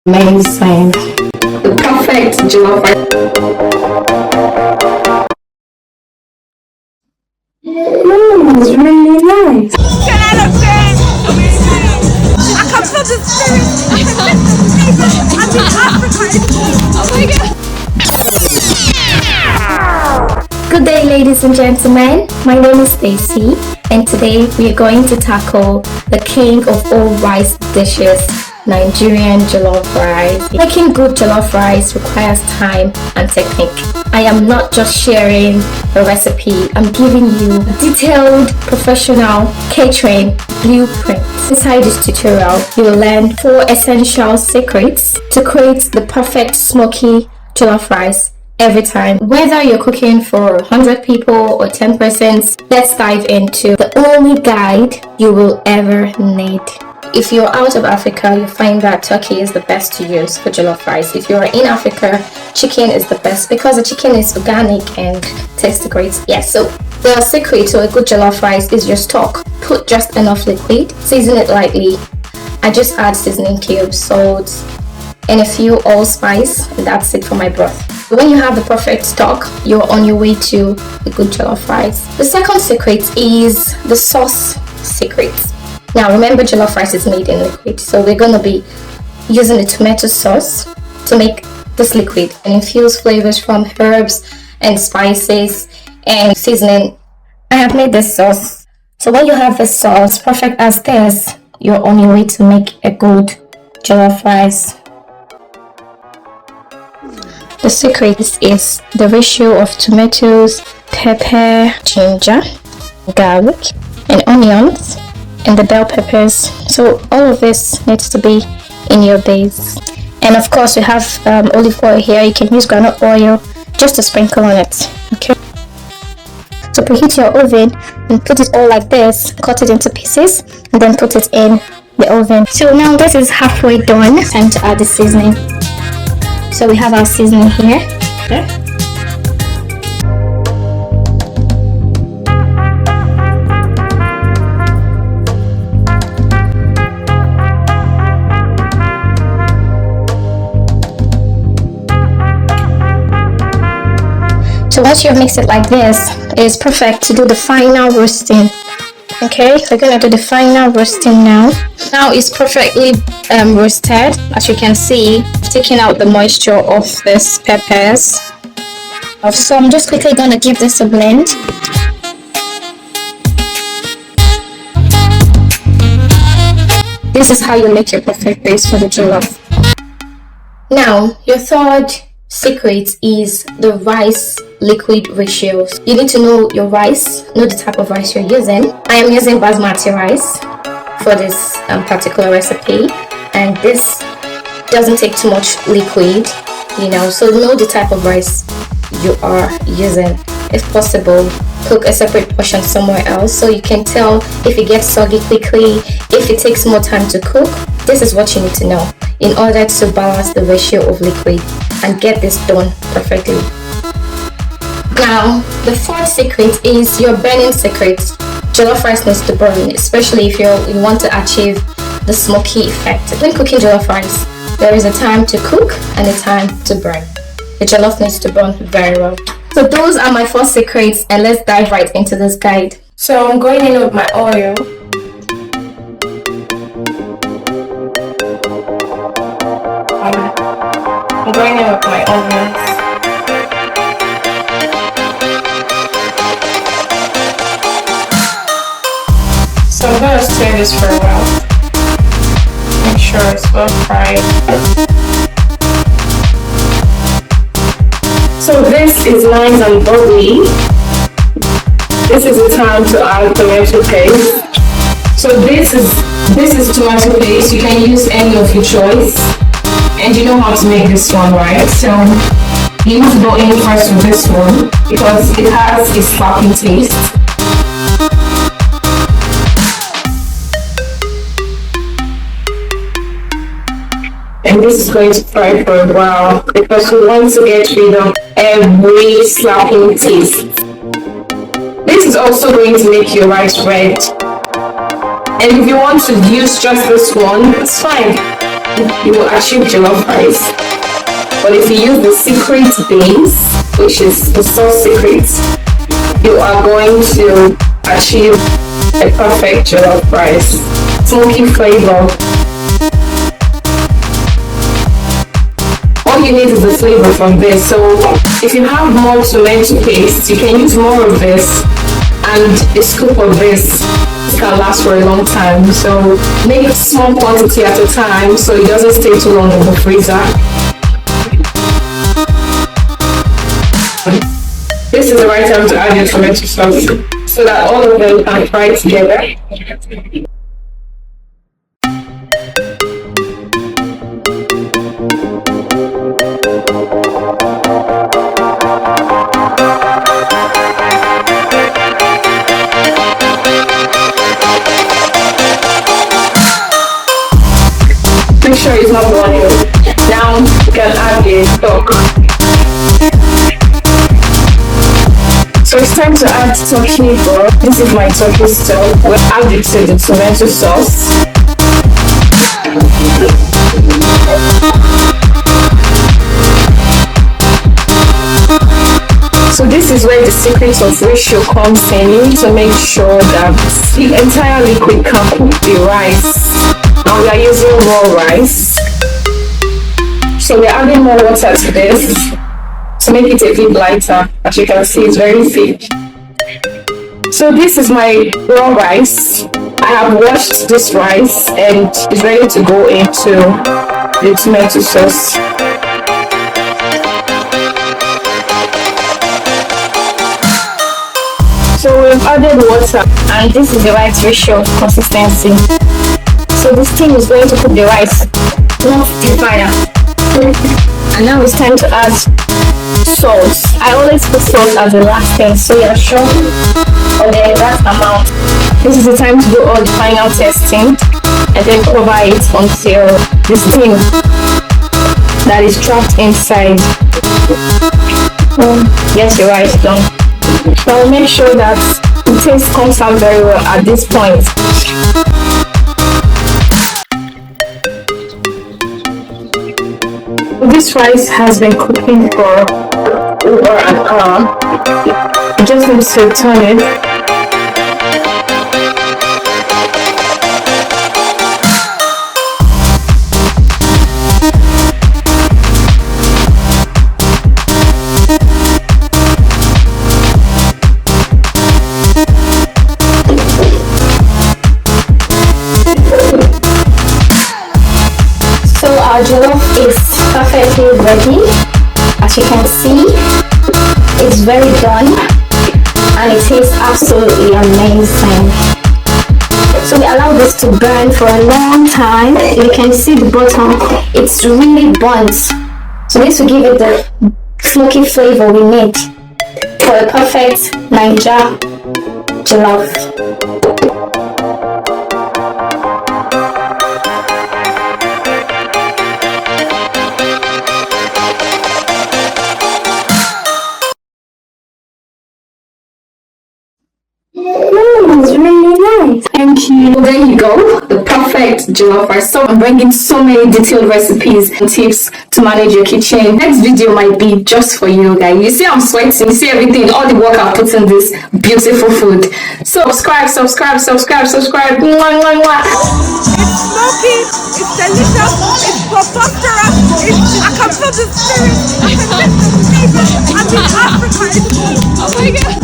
Amazing. The perfect jollof rice. It's really nice. 10 out of 10. I come from the spirit. I'm in Africa. Oh my God. Good day, ladies and gentlemen. My name is Stacey, and today we are going to tackle the king of all rice dishes, Nigerian jollof rice. Making good jollof rice requires time and technique. I am not just sharing a recipe, I'm giving you a detailed, professional catering blueprint. Inside this tutorial, you will learn 4 essential secrets to create the perfect smoky jollof rice every time. Whether you're cooking for 100 people or 10 persons, let's dive into the only guide you will ever need. If you're out of Africa, you find that turkey is the best to use for jollof rice. If you're in Africa, chicken is the best because the chicken is organic and tastes great. Yes, so the secret to a good jollof rice is your stock. Put just enough liquid, season it lightly. I just add seasoning cubes, salt, and a few allspice, and that's it for my broth. When you have the perfect stock, you're on your way to a good jollof rice. The second secret is the sauce secret. Now remember, jollof rice is made in liquid, so we're going to be using the tomato sauce to make this liquid and infuse flavors from herbs and spices and seasoning. I have made this sauce. So when you have this sauce perfect as this, you're on your way to make a good jollof rice. The secret is the ratio of tomatoes, pepper, ginger, garlic, and onions, and the bell peppers. So all of this needs to be in your base. And of course we have olive oil here. You can use groundnut oil just to sprinkle on it. Okay, so preheat your oven and put it all like this, cut it into pieces, and then put it in the oven. So now this is halfway done. Time to add the seasoning. So we have our seasoning here. Okay. So once you've mixed it like this, it is perfect to do the final roasting. Okay, we're gonna do the final roasting now. Now it's perfectly roasted. As you can see, taking out the moisture of this peppers. So I'm just quickly gonna give this a blend. This is how you make your perfect base for the jollof. Now, your third secret is the rice liquid ratios. You need to know your rice, know the type of rice you're using. I am using basmati rice for this particular recipe, and this doesn't take too much liquid, so know the type of rice you are using. If possible, cook a separate portion somewhere else so you can tell if it gets soggy quickly, if it takes more time to cook. This is what you need to know in order to balance the ratio of liquid and get this done perfectly. Now, the fourth secret is your burning secret. Jollof rice needs to burn, especially if you want to achieve the smoky effect. When cooking jollof rice, there is a time to cook and a time to burn. The jollof needs to burn very well. So those are my 4 secrets, and let's dive right into this guide. So I'm going in with my oil. I'm going in with my onions. So I'm going to stir this for a while. Make sure it's well fried. So this is nice and bubbly. This is the time to add tomato paste. So this is tomato paste. You can use any of your choice. And you know how to make this one, right? So you need to go in first with this one because it has a slapping taste. And this is going to fry for a while because we want to get rid of every slapping taste. This is also going to make your rice red. And if you want to use just this one, it's fine. you will achieve jollof rice. But if you use the secret base, which is the sauce secret, you are going to achieve a perfect jollof rice. Smoky flavor. All you need is the flavor from this. So if you have more tomato paste, you can use more of this, and a scoop of this can last for a long time. So make a small quantity at a time so it doesn't stay too long in the freezer. This is the right time to add your tomato sauce so that all of them can fry together. Make sure it's not boiling. Now you can add the stock. So it's time to add turkey broth. This is my turkey stock. We'll add it to the tomato sauce. So this is where the secret of ratio comes in. You need to make sure that the entire liquid can cook the rice. Now we are using raw rice. So we're adding more water to this to make it a bit lighter. As you can see, it's very thick. So this is my raw rice. I have washed this rice and it's ready to go into the tomato sauce. So we've added water and this is the right ratio of consistency. So this thing is going to cook the rice, not the fire. And now it's time to add salt. I always put salt as the last thing, so you're sure of the exact amount. This is the time to do all the final testing and then cover it until this thing that is trapped inside gets the rice done. So I'll make sure that the taste comes out very well at this point. This rice has been cooking for over an hour. You just need to turn it. Our jollof is perfectly ready. As you can see, it's very done and it tastes absolutely amazing. So we allow this to burn for a long time. You can see the bottom, it's really burnt. So this will give it the smoky flavor we need for a perfect Niger jollof. It's really nice. Thank you. Well, there you go. The perfect jollof rice. So I'm bringing so many detailed recipes and tips to manage your kitchen. Next video might be just for you guys. You see I'm sweating. You see everything, all the work I put in this beautiful food. So subscribe. Mwah, mwah, mwah. It's smoky, it's delicious, it's preposterous, I can feel the spirit, I can feel the flavor, I'm in Africa, oh my god.